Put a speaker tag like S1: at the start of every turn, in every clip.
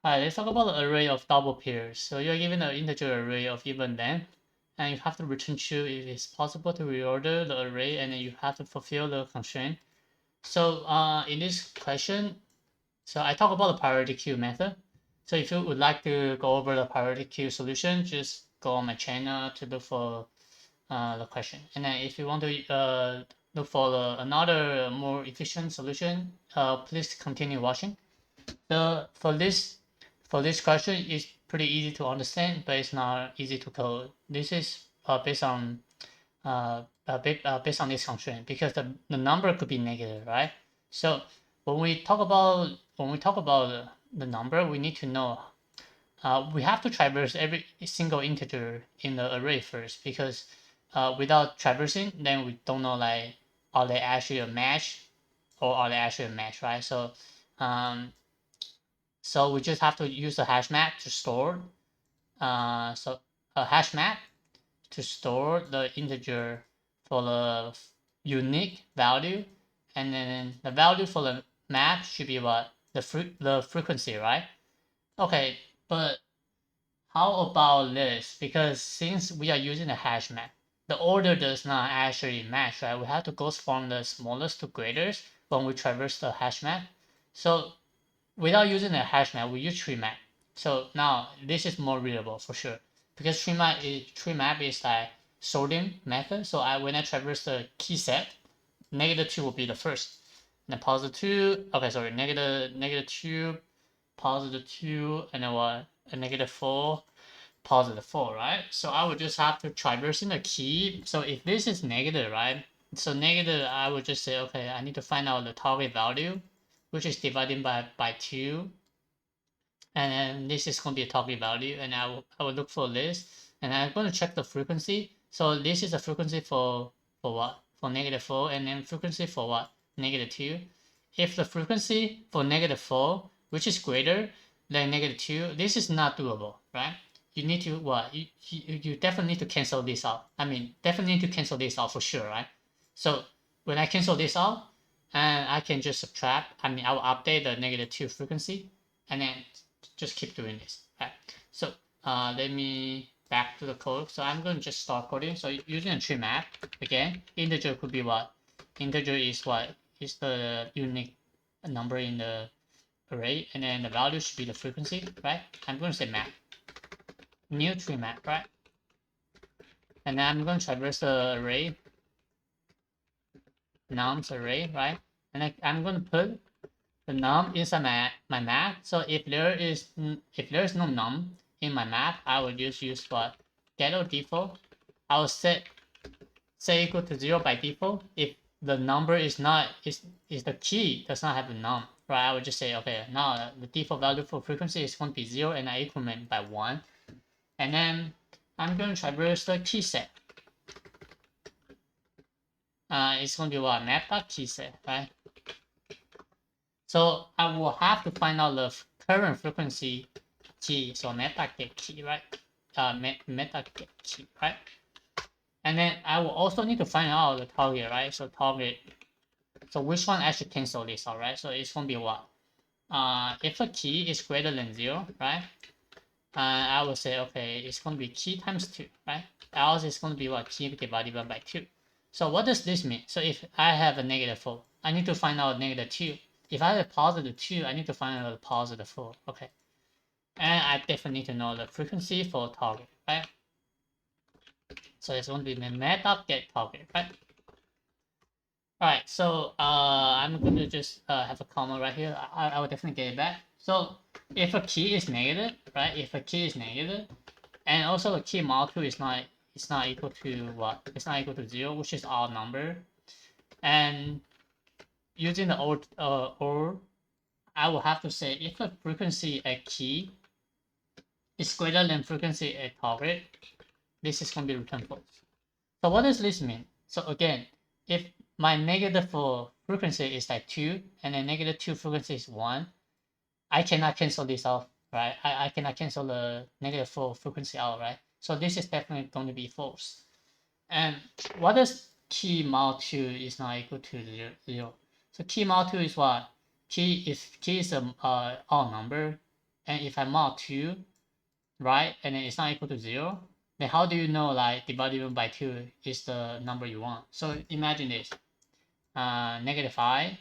S1: Alright, let's talk about the array of double pairs. So you're given an integer array of even length, and you have to return true if it's possible to reorder the array, and then you have to fulfill the constraint. So in this question, so I talk about the priority queue method. So if you would like to go over the priority queue solution, just go on my channel to look for the question. And then if you want to look for another more efficient solution, please continue watching. For this question, it's pretty easy to understand, but it's not easy to code. This is based on based on this constraint because the number could be negative, right? So when we talk about the number, we need to know we have to traverse every single integer in the array first because without traversing, then we don't know like are they actually a match or are they actually a match, right? Um, so we just have to use a hash map to store. So a hash map to store the integer for the unique value, and then the value for the map should be what the frequency, right? Okay, but how about this? Because since we are using a hash map, the order does not actually match, right? We have to go from the smallest to greatest when we traverse the hash map. So without using a hash map, we use TreeMap. So now this is more readable for sure because TreeMap is like sorting method. So when I traverse the key set, -2 will be the first. And then +2, okay, sorry, -2, +2, and then what? A -4, +4, right? So I would just have to traverse in the key. So if this is negative, right? So negative, I would just say, okay, I need to find out the target value, which is divided by 2, and then this is going to be a target value, and I will look for this, and I'm going to check the frequency. So this is the frequency for what? For -4, and then frequency for what? -2. If the frequency for -4, which is greater than -2, this is not doable, right? You need to what? You definitely need to cancel this out. I mean, definitely need to cancel this out for sure, right? So when I cancel this out, and I can just subtract. I mean, I will update the -2 frequency, and then just keep doing this. Right. So let me back to the code. So I'm going to just start coding. So using a tree map again, integer could be what? Integer is what? Is the unique number in the array, and then the value should be the frequency, right? I'm going to say map, new tree map, right? And then I'm going to traverse the array, nums array, right? And I'm going to put the num inside my map. So if there is no num in my map, I will just use what getter default. I will set equal to 0 by default. If the number is not is the key does not have a num, right? I would just say okay, now the default value for frequency is going to be 0, and I increment by 1. And then I'm going to traverse the key set. It's going to be what map.key set, right? So I will have to find out the current frequency key. So meta get key, right? Meta get key, right? And then I will also need to find out the target, right? So target. So which one I should cancel this out, right? So it's gonna be what? If a key is greater than 0, right? I will say okay, it's gonna be key times 2, right? Else it's gonna be what? Key divided by 2. So what does this mean? So if I have a -4, I need to find out -2. If I have a +2, I need to find out a +4. Okay. And I definitely need to know the frequency for target, right? So it's going to be the meta get target, right? Alright, so I'm going to just have a comma right here. I will definitely get it back. So if a key is negative, right? If a key is negative, and also the key multiple is not equal to what? It's not equal to 0, which is odd number. And using the or, I will have to say if a frequency at key is greater than frequency at target, this is going to be returned false. So what does this mean? So again, if my -4 frequency is like 2, and then -2 frequency is 1, I cannot cancel this out, right? I cannot cancel the -4 frequency out, right? So this is definitely going to be false. And what does key mod 2 is not equal to 0? So key mod 2 is what? Key is a odd number, and if I mod 2, right, and then it's not equal to 0, then how do you know like divided by 2 is the number you want? So imagine this, -5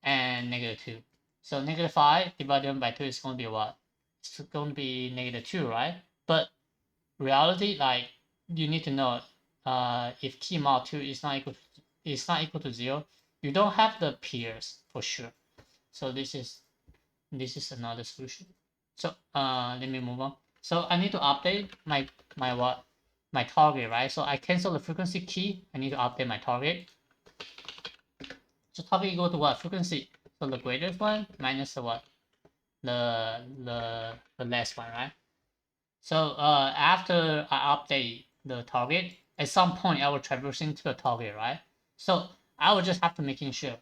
S1: and -2. So -5 divided by 2 is going to be what? It's going to be -2, right? But reality, like, you need to know if key mod 2 is not equal to 0, you don't have the pairs for sure. So this is another solution. So let me move on. So I need to update my target, right? So I cancel the frequency key. I need to update my target. So target equal to what? Frequency. So the greatest one minus the what? The less one, right? So after I update the target, at some point I will traversing to the target, right? So I will just have to making sure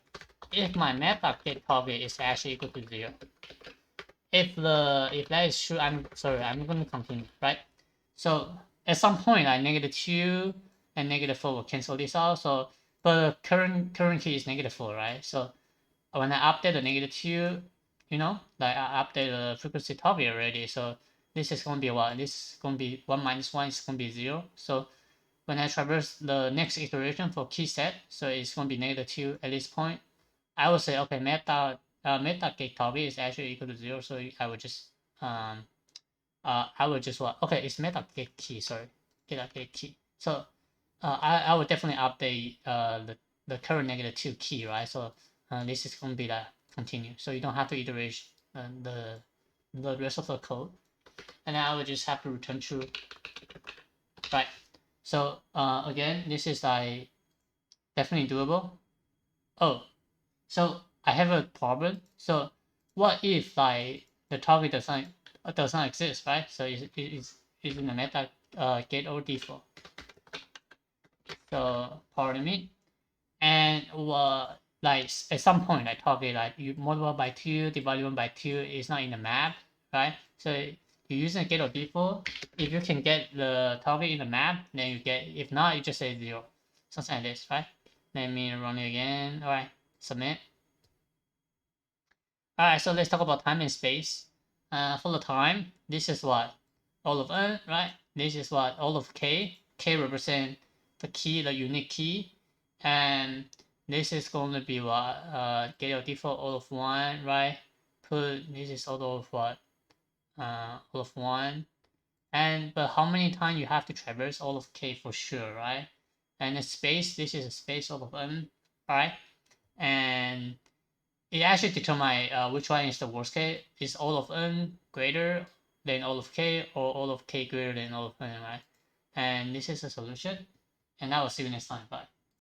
S1: if my map.get target is actually equal to 0. If that is true, I'm going to continue, right? So at some point, like -2 and -4 will cancel this out. So but current key is -4, right? So when I update the -2, like I update the frequency target already. So this is going to be what? This is going to be 1 minus 1 is going to be 0. So when I traverse the next iteration for key set, so it's going to be -2 at this point. I would say, okay, meta get target is actually equal to 0. So I would just what? Okay, it's meta get key. Sorry, get key. So I would definitely update the current -2 key, right? So this is going to be like continue. So you don't have to iterate the rest of the code, and then I would just have to return true, right? So again, this is like definitely doable. Oh, so I have a problem. So what if like the target does not exist, right? So it's in the meta get or default. So pardon me. And like at some point, like target like you multiply by 2 divided by 2 is not in the map, right? So you're using a get or default. If you can get the target in the map, then you get. If not, you just say 0, something like this, right? Let me run it again. All right, submit. All right, so let's talk about time and space. For the time, this is what all of n, right? This is what all of k. K represent the key, the unique key, and this is going to be what get your default all of 1, right? Put this is all of what all of 1, and but how many times you have to traverse all of k for sure, right? And the space, this is a space all of n, right? And it actually determines which one is the worst case. Is all of n greater than all of k, or all of k greater than all of n, right? And this is a solution. And I will see you next time. Bye.